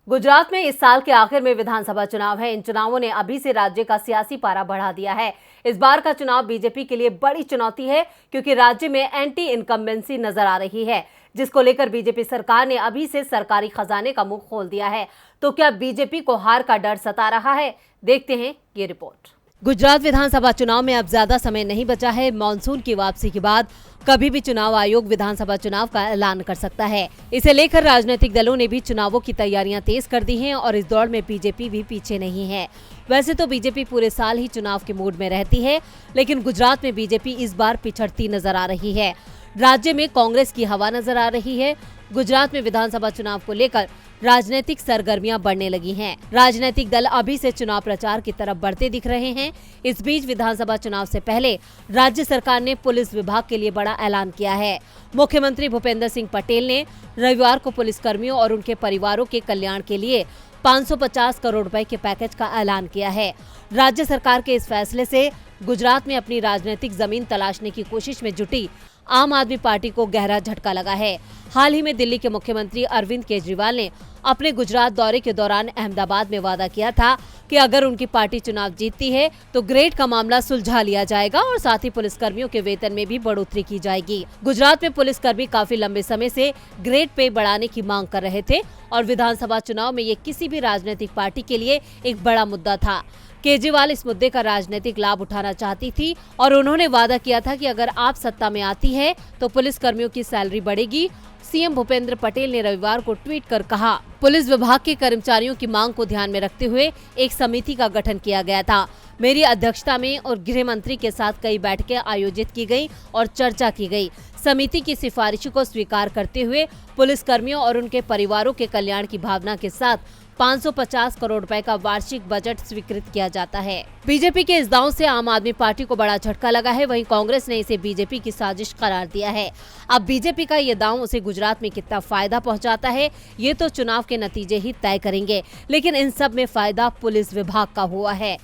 गुजरात में इस साल के आखिर में विधानसभा चुनाव है। इन चुनावों ने अभी से राज्य का सियासी पारा बढ़ा दिया है। इस बार का चुनाव बीजेपी के लिए बड़ी चुनौती है, क्योंकि राज्य में एंटी इनकम्बेंसी नजर आ रही है, जिसको लेकर बीजेपी सरकार ने अभी से सरकारी खजाने का मुंह खोल दिया है। तो क्या बीजेपी को हार का डर सता रहा है? देखते हैं ये रिपोर्ट। गुजरात विधानसभा चुनाव में अब ज्यादा समय नहीं बचा है। मॉनसून की वापसी के बाद कभी भी चुनाव आयोग विधानसभा चुनाव का ऐलान कर सकता है। इसे लेकर राजनीतिक दलों ने भी चुनावों की तैयारियां तेज कर दी हैं और इस दौड़ में बीजेपी भी पीछे नहीं है। वैसे तो बीजेपी पूरे साल ही चुनाव के मूड में रहती है, लेकिन गुजरात में बीजेपी इस बार पिछड़ती नजर आ रही है। राज्य में कांग्रेस की हवा नजर आ रही है। गुजरात में विधानसभा चुनाव को लेकर राजनीतिक सरगर्मियां बढ़ने लगी हैं। राजनीतिक दल अभी से चुनाव प्रचार की तरफ बढ़ते दिख रहे हैं। इस बीच विधानसभा चुनाव से पहले राज्य सरकार ने पुलिस विभाग के लिए बड़ा ऐलान किया है। मुख्यमंत्री भूपेंद्र सिंह पटेल ने रविवार को पुलिसकर्मियों और उनके परिवारों के कल्याण के लिए 550 करोड़ रुपए के पैकेज का ऐलान किया है। राज्य सरकार के इस फैसले से गुजरात में अपनी राजनीतिक जमीन तलाशने की कोशिश में जुटी आम आदमी पार्टी को गहरा झटका लगा है। हाल ही में दिल्ली के मुख्यमंत्री अरविंद केजरीवाल ने अपने गुजरात दौरे के दौरान अहमदाबाद में वादा किया था कि अगर उनकी पार्टी चुनाव जीतती है तो ग्रेड का मामला सुलझा लिया जाएगा और साथ ही पुलिसकर्मियों के वेतन में भी बढ़ोतरी की जाएगी। गुजरात में पुलिसकर्मी काफी लंबे समय से ग्रेड पे बढ़ाने की मांग कर रहे थे और विधानसभा चुनाव में ये किसी भी राजनीतिक पार्टी के लिए एक बड़ा मुद्दा था। केजरीवाल इस मुद्दे का राजनीतिक लाभ उठाना चाहती थी और उन्होंने वादा किया था कि अगर आप सत्ता में आती है तो पुलिस कर्मियों की सैलरी बढ़ेगी। सीएम भूपेंद्र पटेल ने रविवार को ट्वीट कर कहा, पुलिस विभाग के कर्मचारियों की मांग को ध्यान में रखते हुए एक समिति का गठन किया गया था। मेरी अध्यक्षता में और गृह मंत्री के साथ कई बैठकें आयोजित की गई और चर्चा की गई। समिति की सिफारिशों को स्वीकार करते हुए पुलिस कर्मियों और उनके परिवारों के कल्याण की भावना के साथ 550 करोड़ रुपए का वार्षिक बजट स्वीकृत किया जाता है। बीजेपी के इस दांव से आम आदमी पार्टी को बड़ा झटका लगा है। वहीं कांग्रेस ने इसे बीजेपी की साजिश करार दिया है। अब बीजेपी का ये दांव उसे गुजरात में कितना फायदा पहुंचाता है, ये तो चुनाव के नतीजे ही तय करेंगे। लेकिन इन सब में फायदा पुलिस विभाग का हुआ है।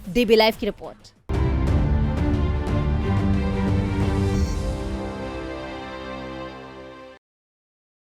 डीबी लाइव की रिपोर्ट।